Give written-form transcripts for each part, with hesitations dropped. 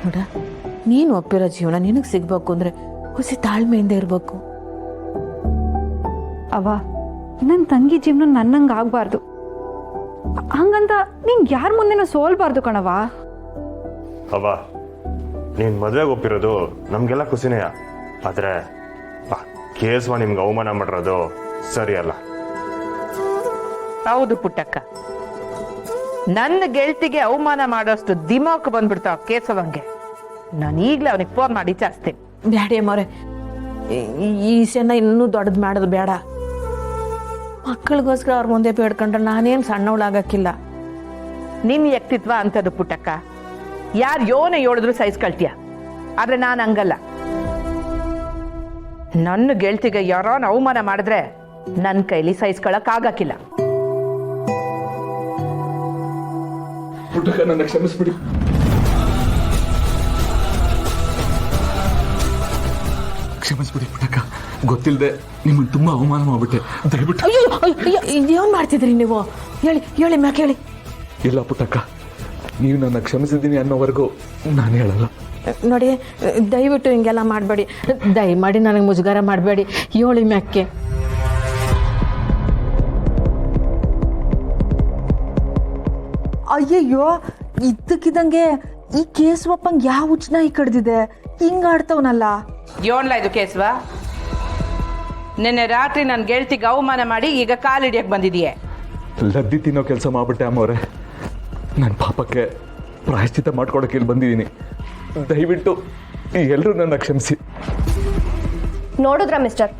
ನೋಡ, ನೀನು ಒಪ್ಪಿರೋ ಜೀವನ ನಿನಗೆ ಸಿಗ್ಬೇಕು ಅಂದ್ರೆ ಹುಸಿ ತಾಳ್ಮೆಯಿಂದ ಇರಬೇಕು. ಅವ್ವ, ನನ್ನ ತಂಗಿ ಜೀವನ ನನ್ನಂಗೆ ಆಗಬಾರ್ದು. ಹಂಗಂತ ನೀನು ಯಾರ ಮುಂದೆನೂ ಸೋಲ್ಬಾರ್ದು ಕಣವ. ಅವ್ವ, ನೀನು ಮದುವೆಗೆ ಒಪ್ಪಿರೋದು ನಮಗೆಲ್ಲ ಖುಷಿನೇ. ಆದರೆ ಕೇಸ್ವ ನಿಮ್ಗೆ ಅವಮಾನ ಮಾಡಿರೋದು ಸರಿ ಅಲ್ಲ. ಹೌದು ಪುಟ್ಟಕ್ಕ, ನನ್ನ ಗೆಳತಿಗೆ ಅವಮಾನ ಮಾಡೋಷ್ಟು ದಿಮಾಕ್ ಬಂದ್ಬಿಡ್ತಾವ ಕೇಸವಂಗೆ. ನಾನು ಈಗಲೇ ಅವನಿಗೆ ಫೋನ್ ಮಾಡಿ ವಿಚಾರಿಸ್ತೇನೆ. ಬ್ಯಾಡಿ ಅಮ್ಮವ್ರೆ, ಈ ವಿಷಯನ ಇನ್ನೂ ದೊಡ್ಡದು ಮಾಡೋದು ಬೇಡ. ಮಕ್ಕಳಿಗೋಸ್ಕರ ಅವ್ರ ಮುಂದೆ ಬೇಡ್ಕೊಂಡ್ರೆ ನಾನೇನು ಸಣ್ಣವಳಾಗಕ್ಕಿಲ್ಲ. ನಿನ್ನ ವ್ಯಕ್ತಿತ್ವ ಅಂತದ್ದು ಪುಟ್ಟಕ್ಕ. ಯಾರು ಯೋನ ಹೇಳಿದ್ರು ಸಹಿಸ್ಕೊಳ್ತೀಯ, ಆದ್ರೆ ನಾನು ಹಂಗಲ್ಲ. ನನ್ನ ಗೆಳತಿಗೆ ಯಾರೋನ ಅವಮಾನ ಮಾಡಿದ್ರೆ ನನ್ನ ಕೈಲಿ ಸಹಿಸ್ಕೊಳಕ್ ಆಗಕ್ಕಿಲ್ಲ. ಪುಟ್ಟಕ್ಕ, ನನ್ನ ಕ್ಷಮಿಸ್ಬಿಡಿ. ಕ್ಷಮಿಸ್ಬಿಡಿ ಪುಟ್ಟಕ್ಕ, ಗೊತ್ತಿಲ್ಲದೆ ನಿಮ್ಮನ್ನು ತುಂಬಾ ಅವಮಾನ ಮಾಡ್ಬಿಟ್ಟೆ. ದಯವಿಟ್ಟು. ಅಯ್ಯೋ ಅಯ್ಯೋ, ಏನು ಮಾಡ್ತಿದ್ರಿ ನೀವು? ಹೇಳಿ ಹೇಳಿ ಮ್ಯಾಕೆ ಹೇಳಿ. ಇಲ್ಲ ಪುಟ್ಟಕ್ಕ, ನೀವು ನನ್ನ ಕ್ಷಮಿಸಿದ್ದೀನಿ ಅನ್ನೋವರೆಗೂ ನಾನು ಹೇಳಲ್ಲ. ನೋಡಿ, ದಯವಿಟ್ಟು ಹಿಂಗೆಲ್ಲ ಮಾಡಬೇಡಿ. ದಯಮಾಡಿ ನನಗೆ ಮುಜುಗರ ಮಾಡಬೇಡಿ. ಹೇಳಿ ಮ್ಯಾಕೆ. ಅಯ್ಯಯ್ಯೋ, ಇದ್ದಕ್ಕಿದ್ದಂಗೆ ಈ ಕೇಸವಪ್ಪಂಗೆ ಯಾವ ಹುಚ್ಚನಾಗಿ ಕಡ್ದಿದೆ, ಹಿಂಗ ಆಡ್ತವನಲ್ಲ. ಯೋನ್ಲ ಇದು ಕೇಸ್ವ? ನಿನ್ನೆ ರಾತ್ರಿ ನನ್ನ ಗೆಳತಿಗೆ ಅವಮಾನ ಮಾಡಿ ಈಗ ಕಾಲಿಡಿಯಕ್ಕೆ ಬಂದಿದೆಯೇ. ಲದ್ದಿ ತಿನ್ನೋ ಕೆಲಸ ಮಾಡ್ಬಿಟ್ಟೆ ಅಮ್ಮವ್ರೆ. ನನ್ನ ಪಾಪಕ್ಕೆ ಪ್ರಾಯಶ್ಚಿತ್ತ ಮಾಡ್ಕೊಡಕ್ಕೆ ಇಲ್ಲಿ ಬಂದಿದ್ದೀನಿ. ದಯವಿಟ್ಟು ಎಲ್ಲರೂ ನನ್ನ ಕ್ಷಮಿಸಿ. ನೋಡಿದ್ರ ಮಿಸ್ಟರ್,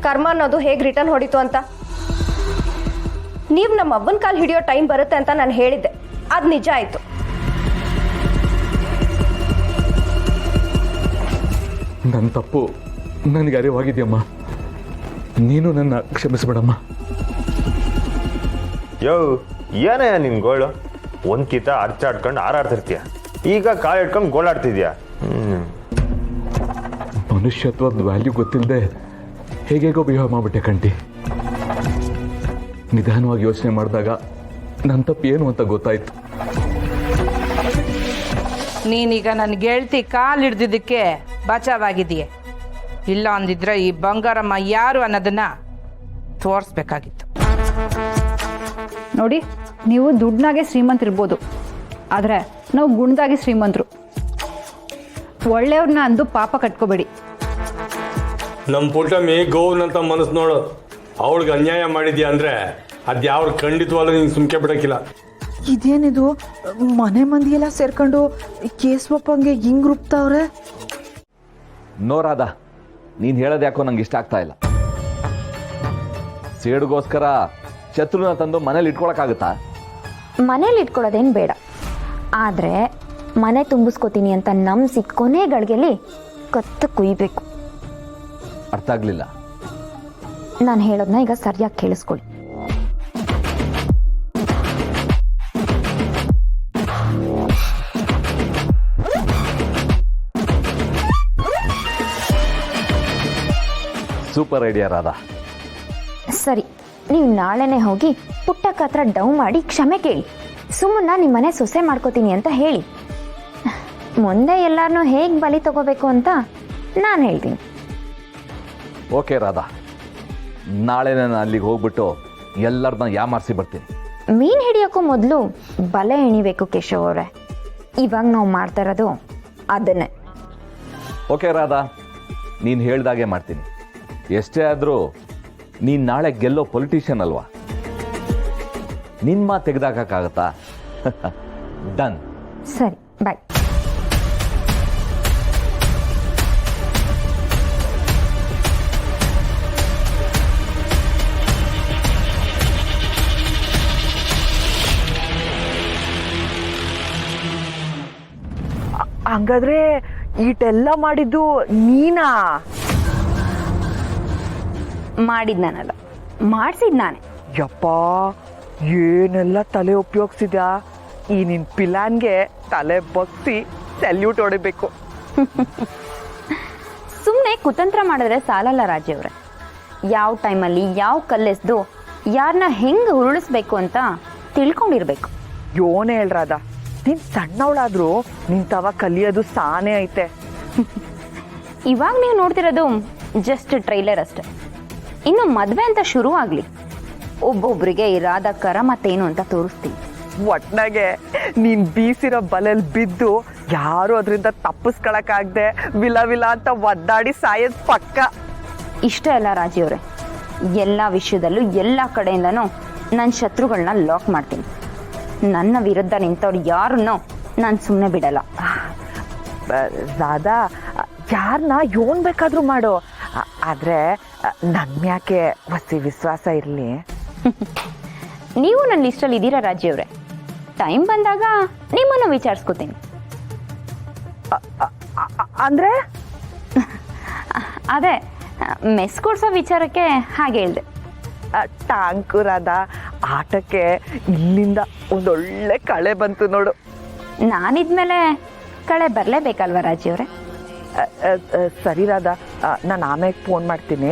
ಕರ್ಮ ಅನ್ನೋದು ಹೇಗೆ ರಿಟರ್ನ್ ಹೊಡಿತು ಅಂತ. ನೀವು ನಮ್ಮ ಅವ್ವನ ಕಾಲು ಹಿಡಿಯೋ ಟೈಮ್ ಬರುತ್ತೆ ಅಂತ ನಾನು ಹೇಳಿದ್ದೆ, ಅದು ನಿಜ ಆಯಿತು. ನನ್ನ ತಪ್ಪು ನನಗೆ ಅರಿವಾಗಿದೆಯಮ್ಮ. ನೀನು ನನ್ನ ಕ್ಷಮಿಸ್ಬಿಡಮ್ಮ. ಯೋ, ಏನೇ ನಿನ್ ಗೋಳು? ಒಂದ್ಕಿತ ಅರ್ಚಾಡ್ಕೊಂಡು ಹಾರಾಡ್ತಿರ್ತೀಯ, ಈಗ ಕಾಲು ಇಟ್ಕೊಂಡು ಗೋಳಾಡ್ತಿದ್ಯಾ. ಮನುಷ್ಯತ್ವದ ವ್ಯಾಲ್ಯೂ ಗೊತ್ತಿಲ್ಲದೆ ಹೇಗೇಗೋ ಬಿಹೇವ್ ಮಾಡ್ಬಿಟ್ಟೆ ಕಂಟಿ. ನಿಧಾನವಾಗಿ ಯೋಚನೆ ಮಾಡಿದಾಗ ನನ್ನ ತಪ್ಪು ಏನು ಅಂತ ಗೊತ್ತಾಯ್ತು. ನೀನೀಗ ನನ್ನ ಗೆಳತಿ ಕಾಲು ಹಿಡ್ದಿದ್ದಕ್ಕೆ ಬಚಾವಾಗಿದೆಯೇ. ಇಲ್ಲ ಅಂದಿದ್ರೆ ಈ ಬಂಗಾರಮ್ಮ ಯಾರು ಅನ್ನೋದನ್ನ ತೋರಿಸ್ಬೇಕಾಗಿತ್ತು. ನೋಡಿ, ನೀವು ದುಡ್ಡಾಗೆ ಶ್ರೀಮಂತರಿರ್ಬೋದು, ಆದರೆ ನಾವು ಗುಣದಾಗಿ ಶ್ರೀಮಂತರು. ಒಳ್ಳೆಯವ್ರನ್ನ ಅಂದು ಪಾಪ ಕಟ್ಕೋಬೇಡಿ. ನಮ್ಮ ಪುಟ್ಟಮ್ಮಿ ಗೋವನಂತ ಮನಸ್ಸು ನೋಡು. ಅವಳಿಗೆ ಅನ್ಯಾಯ ಮಾಡಿದ್ಯಾ ಅಂದ್ರೆ ಅದ್ಯಾವ್ರು ಖಂಡಿತವಾಗ್ಲೂ ನೀನು ಸುಮ್ಕೆ ಬಿಡಕ್ಕಿಲ್ಲ. ಇದೇನಿದು, ಮನೆ ಮಂದಿಯೆಲ್ಲ ಸೇರ್ಕೊಂಡು ಕೇಸವಪ್ಪಂಗೆ ಹಿಂಗ್ ರೂಪ್ತಾವ್ರೆ. ನೋರಾದ, ನೀನು ಹೇಳೋದು ಯಾಕೋ ನಂಗೆ ಇಷ್ಟ ಆಗ್ತಾ ಇಲ್ಲ. ಸೇಡುಗೋಸ್ಕರ ಶತ್ರುನ ತಂದು ಮನೇಲಿ ಇಟ್ಕೊಳಕ್ಕಾಗುತ್ತಾ? ಮನೇಲಿ ಇಟ್ಕೊಳ್ಳೋದೇನು ಬೇಡ, ಆದರೆ ಮನೆ ತುಂಬಿಸ್ಕೋತೀನಿ ಅಂತ ನಂಬಿಸಿ ಕೊನೆ ಗಳಿಗೆಲಿ ಕತ್ತು ಕುಯ್ಬೇಕು. ಅರ್ಥ ಆಗಲಿಲ್ಲ. ನಾನು ಹೇಳೋದನ್ನ ಈಗ ಸರಿಯಾಗಿ ಕೇಳಿಸ್ಕೊಳ್ಳಿ. Super idea Radha. ಸರಿ, ನೀವು ನಾಳೆನೇ ಹೋಗಿ ಪುಟ್ಟಕ್ಕ ಹತ್ರ ಡೌ ಮಾಡಿ ಕ್ಷಮೆ ಕೇಳಿ. ಸುಮ್ಮನ ನಿಮ್ಮ ಮನೆ ಸೊಸೆ ಮಾಡ್ಕೋತೀನಿ ಅಂತ ಹೇಳಿ. ಮುಂದೆ ಎಲ್ಲಾರನ್ನೂ ಹೇಗೆ ಬಲಿ ತಗೋಬೇಕು ಅಂತ ನಾನು ಹೇಳ್ತೀನಿ. ಓಕೆ ರಾಧಾ, ನಾಳೆ ನಾನು ಅಲ್ಲಿಗೆ ಹೋಗ್ಬಿಟ್ಟು ಎಲ್ಲರನ್ನ ಯಾಮಾರಿಸಿ ಬರ್ತೀನಿ. ಮೀನು ಹಿಡಿಯೋಕ್ಕೂ ಮೊದಲು ಬಲೆ ಎಣಿಬೇಕು ಕೇಶವ್ ಅವರೇ. ಇವಾಗ ನಾವು ಮಾಡ್ತಾ ಇರೋದು ಅದನ್ನೇ. ಓಕೆ ರಾಧಾ, ನೀನು ಹೇಳ್ದಾಗೆ ಮಾಡ್ತೀನಿ. ಎಷ್ಟೇ ಆದರೂ ನೀನು ನಾಳೆ ಗೆಲ್ಲೋ ಪೊಲಿಟಿಷಿಯನ್ ಅಲ್ವಾ? ನಿನ್ನ ಮಾತು ತೆಗೆದಾಕಾಗತ್ತಾ? ಡನ್. ಸರಿ, ಬಾಯ್. ಹಂಗಾದ್ರೆ ಈಟೆಲ್ಲ ಮಾಡಿದ್ದು ನೀನಾ? ಮಾಡಿದ್ ನಾನಲ್ಲ, ಮಾಡಿಸಿದ್ ನಾನೇ. ಯಪ್ಪ, ಏನೆಲ್ಲ ತಲೆ ಉಪಯೋಗಿಸಿದ್ಯಾ. ಈ ನಿನ್ ಪಿಲಾನ್ಗೆ ತಲೆ ಬಗ್ಸಿ ಸೆಲ್ಯೂಟ್ ಹೊಡಿಬೇಕು. ಸುಮ್ಮನೆ ಕುತಂತ್ರ ಮಾಡಿದ್ರೆ ಸಾಲಲ್ಲ ರಾಜ್ಯವ್ರೆ. ಯಾವ ಟೈಮಲ್ಲಿ ಯಾವ ಕಲ್ಲೆಸ್ದು ಯಾರನ್ನ ಹೆಂಗೆ ಉರುಳಿಸ್ಬೇಕು ಅಂತ ತಿಳ್ಕೊಂಡಿರ್ಬೇಕು. ಯೋನೇ ಹೇಳ್ರಾದ, ನೀನ್ ಸಣ್ಣವಳಾದ್ರೂ ನಿನ್ ತವ ಕಲಿಯೋದು ಸಾನೇ ಐತೆ. ಇವಾಗ ನೀವು ನೋಡ್ತಿರೋದು ಜಸ್ಟ್ ಟ್ರೈಲರ್ ಅಷ್ಟೆ. ಇನ್ನು ಮದುವೆ ಅಂತ ಶುರು ಆಗಲಿ, ಒಬ್ಬೊಬ್ಬರಿಗೆ ಇರಾದಕ್ಕರ ಮತ್ತೇನು ಅಂತ ತೋರಿಸ್ತೀನಿ. ಒಟ್ನಾಗೆ ನೀನ್ ಬೀಸಿರೋ ಬಲೆಲ್ ಬಿದ್ದು ಯಾರು ಅದರಿಂದ ತಪ್ಪಿಸ್ಕೊಳಕ್ಕಾಗ್ದೆ ವಿಲ ವಿಲ ಅಂತ ಒದ್ದಾಡಿ ಸಾಯೋದ್ ಪಕ್ಕ. ಇಷ್ಟ ಅಲ್ಲ ರಾಜಿಯವರೇ, ಎಲ್ಲ ವಿಷಯದಲ್ಲೂ ಎಲ್ಲ ಕಡೆಯಿಂದನೂ ನನ್ನ ಶತ್ರುಗಳನ್ನ ಲಾಕ್ ಮಾಡ್ತೀನಿ. ನನ್ನ ವಿರುದ್ಧ ನಿಂತವ್ರು ಯಾರನ್ನೋ ನಾನು ಸುಮ್ಮನೆ ಬಿಡಲ್ಲ. ರಾಧಾ, ಯಾರನ್ನ ಯೋನ್ ಬೇಕಾದ್ರೂ ಮಾಡು, ಆದ್ರೆ ನನ್ಯಾಕೆ ಹೊಸಿ ವಿಶ್ವಾಸ ಇರ್ಲಿ. ನೀವು ನನ್ನ ಲಿಸ್ಟಲ್ಲಿ ಇದ್ದೀರಾ ರಾಜಿಯವರೇ. ಟೈಮ್ ಬಂದಾಗ ನಿಮ್ಮನ್ನು ವಿಚಾರಿಸ್ಕೋತೀನಿ. ಅಂದ್ರೆ ಅದೇ ಮೆಸ್ ಕೊಡ್ಸೋ ವಿಚಾರಕ್ಕೆ ಹಾಗೆ ಹೇಳಿದೆ. ಟ್ಯಾಂಕು ರಾಧಾ, ಆಟಕ್ಕೆ ಇಲ್ಲಿಂದ ಒಂದೊಳ್ಳೆ ಕಳೆ ಬಂತು ನೋಡು. ನಾನಿದ್ಮೇಲೆ ಕಳೆ ಬರಲೇಬೇಕಲ್ವ ರಾಜಿಯವರೇ? ಸರಿ ರಾಧಾ, ನಾನು ಆಮೇಲೆ ಫೋನ್ ಮಾಡ್ತೀನಿ.